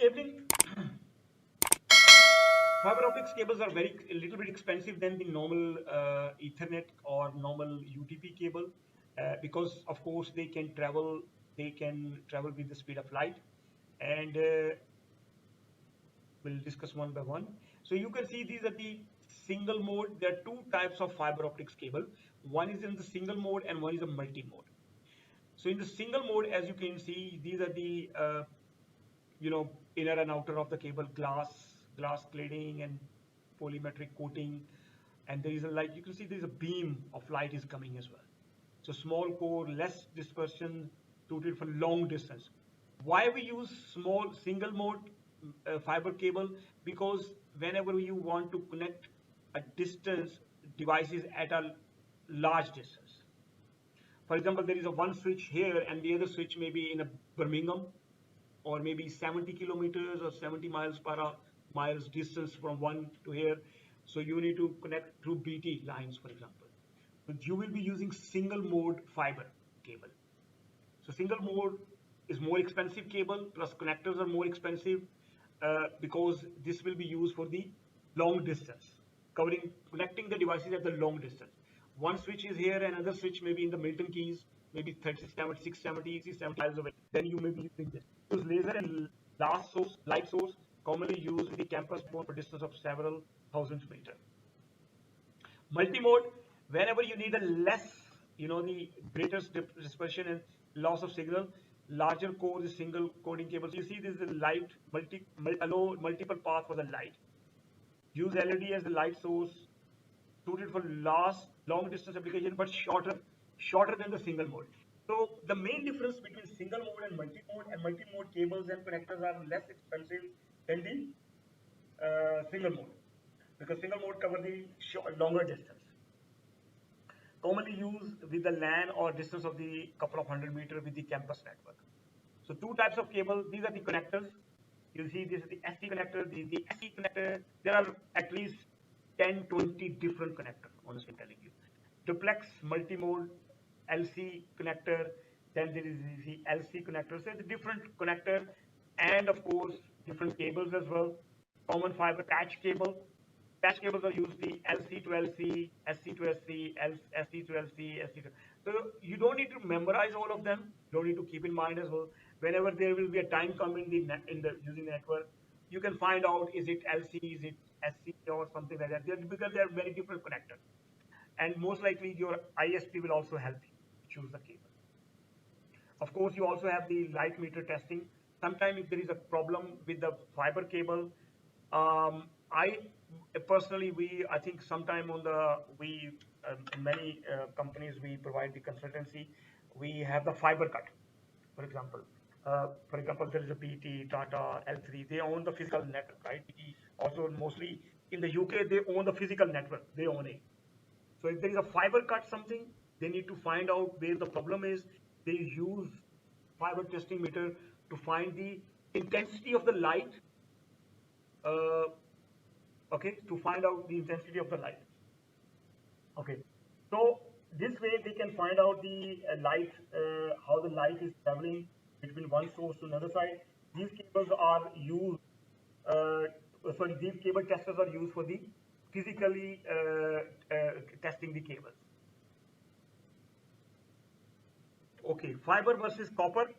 cabling, fiber optics cables are a little bit expensive than the normal Ethernet or normal UTP cable because of course they can travel with the speed of light, and we'll discuss one by one. So you can see these are the single mode. There are two types of fiber optics cable. One is in the single mode and one is a multi mode. So in the single mode, as you can see, these are the inner and outer of the cable, glass cladding and polymetric coating, and there is a light. You can see there is a beam of light is coming as well. So small core, less dispersion, suited for long distance. Why we use small single mode fiber cable? Because whenever you want to connect a distance devices at a large distance. For example, there is a one switch here and the other switch may be in a Birmingham, or maybe 70 kilometers or 70 miles per hour miles distance from one to here. So you need to connect through BT lines, for example. So you will be using single mode fiber cable. So single mode is more expensive cable, plus connectors are more expensive because this will be used for the long distance, connecting the devices at the long distance. One switch is here, another switch maybe in the Milton Keys, maybe 670 miles away. Then you may be using this. Use laser and light source, commonly used in the campus for a distance of several thousand meters. Multimode, whenever you need a less, the greatest dispersion and loss of signal, larger core is single coding cable. So you see this is the light, allow multiple path for the light. Use LED as the light source, suited for long distance application, but shorter than the single mode. So the main difference between single mode and multi-mode cables and connectors are less expensive than the single mode, because single mode cover the longer distance. Commonly used with the LAN or distance of the couple of 100 meters with the campus network. So two types of cable. These are the connectors. You see this is the SC connector, the SE connector. There are at least 10, 20 different connectors, honestly telling you. Duplex, multimode, LC connector, then there is the LC connector. So it's a different connector, and of course different cables as well. Common fiber patch cable. Patch cables are used the LC to LC, SC to SC, SC to LC, SC to. So you don't need to memorize all of them. You don't need to keep in mind as well. Whenever there will be a time coming in the using the network, you can find out is it LC, is it SC or something like that. Because they are very different connectors, and most likely your ISP will also help you choose the cable. Of course, you also have the light meter testing. Sometimes if there is a problem with the fiber cable, I personally, I think sometime in many companies we provide the consultancy. We have the fiber cut, for example. There is a BT, Tata, L3. They own the physical network, right? BT also mostly in the UK they own the physical network. They own it. So if there is a fiber cut something, they need to find out where the problem is. They use fiber testing meter to find the intensity of the light. Okay, to find out the intensity of the light. Okay, so this way they can find out the light, how the light is traveling between one source to another side. These cables are used, these cable testers are used for the physically testing the cables. Okay, fiber versus copper.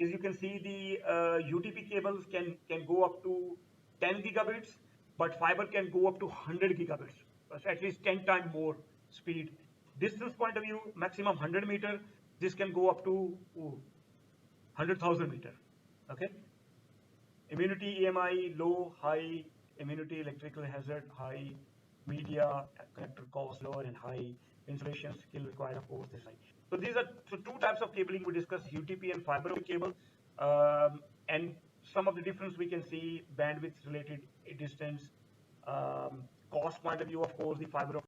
As you can see, the UTP cables can go up to 10 gigabits, but fiber can go up to 100 gigabits, so at least 10 times more speed. Distance point of view, maximum 100 meter. This can go up to 100,000 meter. Okay. Immunity, EMI, low, high. Immunity, electrical hazard, high. Media, connector cost, lower and high. Insulation skill required, of course, this high. So these are two types of cabling we discussed: UTP and fiber optic cable. And some of the difference we can see: bandwidth related distance, cost point of view. Of course, the fiber optic